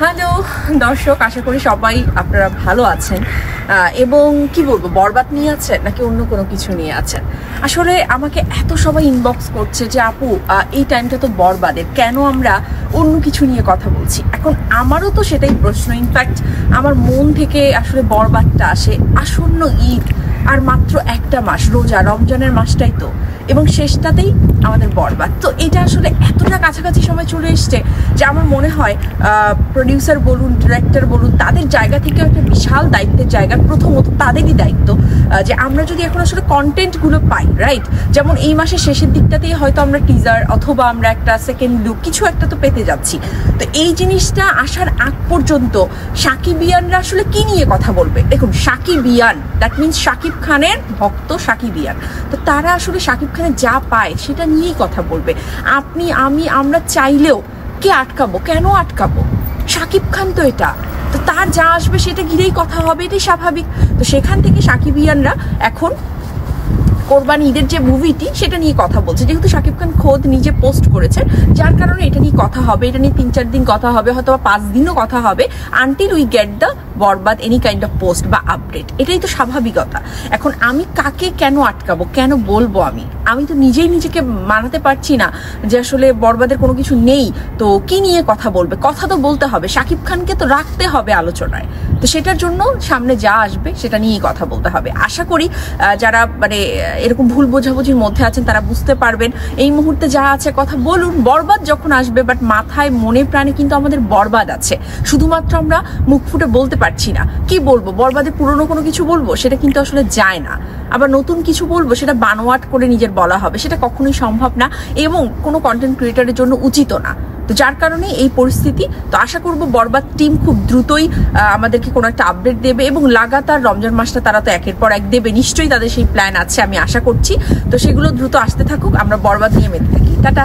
Hello দর্শক, আশা করি সবাই আপনারা ভালো আছেন এবং কি বলবো, বরবাদ নিয়ে আছেন নাকি অন্য কোনো কিছু নিয়ে আছেন। আসলে আমাকে এত সবাই ইনবক্স করছে যে আপু এই টাইমটা তো বরবাদের, কেন আমরা অন্য কিছু নিয়ে কথা বলছি। এখন আমারও তো সেটাই প্রশ্ন। ইনফ্যাক্ট আমার মন থেকে আসলে বরবাদটা আসে আসন্ন ঈদ, আর মাত্র একটা মাস, রোজা রমজানের মাসটাই তো, এবং শেষটাতেই আমাদের বরবাদ। তো এটা আসলে এতটা কাছাকাছি সময় চলে এসছে যে আমার মনে হয় প্রডিউসার বলুন, ডিরেক্টর বলুন, তাদের জায়গা থেকে একটা বিশাল দায়িত্বের জায়গা। প্রথমত তাদেরই দায়িত্ব যে আমরা যদি এখন আসলে কন্টেন্টগুলো পাই, রাইট, যেমন এই মাসের শেষের দিকটাতেই হয়তো আমরা টিজার অথবা আমরা একটা সেকেন্ড লুক কিছু একটা তো পেতে যাচ্ছি। তো এই জিনিসটা আসার আগ পর্যন্ত সাকিবিয়ানরা আসলে কি নিয়ে কথা বলবে? দেখুন, সাকিবিয়ান দ্যাট মিনস শাকিব খানের ভক্ত সাকিবিয়ান, তো তারা আসলে শাকিব খানের যা পায় সেটা নিয়েই কথা বলবে। আপনি, আমি, আমরা চাইলেও কে আটকাবো? কেন আটকাবো? শাকিব খান তো এটা, তো তার যা আসবে সেটা ঘিরেই কথা হবে, এটাই স্বাভাবিক। তো সেখান থেকে সাকিবিয়ানরা এখন কোরবানি ঈদের যে মুভিটি সেটা নিয়ে কথা বলছে, যেহেতু শাকিব খান খোদ নিজে পোস্ট করেছে, যার কারণে এটা নিয়ে কথা হবে। এটা নিয়ে 3-4 দিন কথা হবে, হয়তো 5 দিনও কথা হবে, until we get the Borbaad any kind of post বা আপডেট। এটাই তো স্বাভাবিকতা। এখন আমি কাকে কেন আটকাবো, কেন বলবো? আমি তো নিজেই নিজেকে মানাতে পারছি না যে আসলে বরবাদের কোনো কিছু নেই, তো কি নিয়ে কথা বলবে? কথা তো বলতে হবে, শাকিব খানকে তো রাখতে হবে আলোচনায়। তো সেটার জন্য সামনে যা আসবে সেটা নিয়েই কথা বলতে হবে। আশা করি যারা মানে এরকম ভুল বোঝাবুঝির মধ্যে আছেন তারা বুঝতে পারবেন। এই মুহূর্তে যা আছে কথা বলুন, বরবাদ যখন আসবে, বাট মাথায় মনে প্রাণে কিন্তু আমাদের বরবাদ আছে, শুধুমাত্র আমরা মুখ ফুটে বলতে পারছি না। কি বলবো? বরবাদে পুরনো কোনো কিছু বলবো, সেটা কিন্তু আসলে যায় না। আবার নতুন কিছু বলবো, সেটা বানোয়াট করে নিজের বলা হবে, সেটা কখনোই সম্ভব না এবং কোনো কন্টেন্ট ক্রিয়েটারের জন্য উচিতও না। তো যার কারণে এই পরিস্থিতি। তো আশা করব বরবাদ টিম খুব দ্রুতই আমাদেরকে কোনো একটা আপডেট দেবে এবং লাগাতার রমজান মাসটা তারা তো একের পর এক দেবে, নিশ্চয়ই তাদের সেই প্ল্যান আছে, আমি আশা করছি। তো সেগুলো দ্রুত আসতে থাকুক, আমরা বরবাদ নিয়ে মেতে থাকি। টাটা।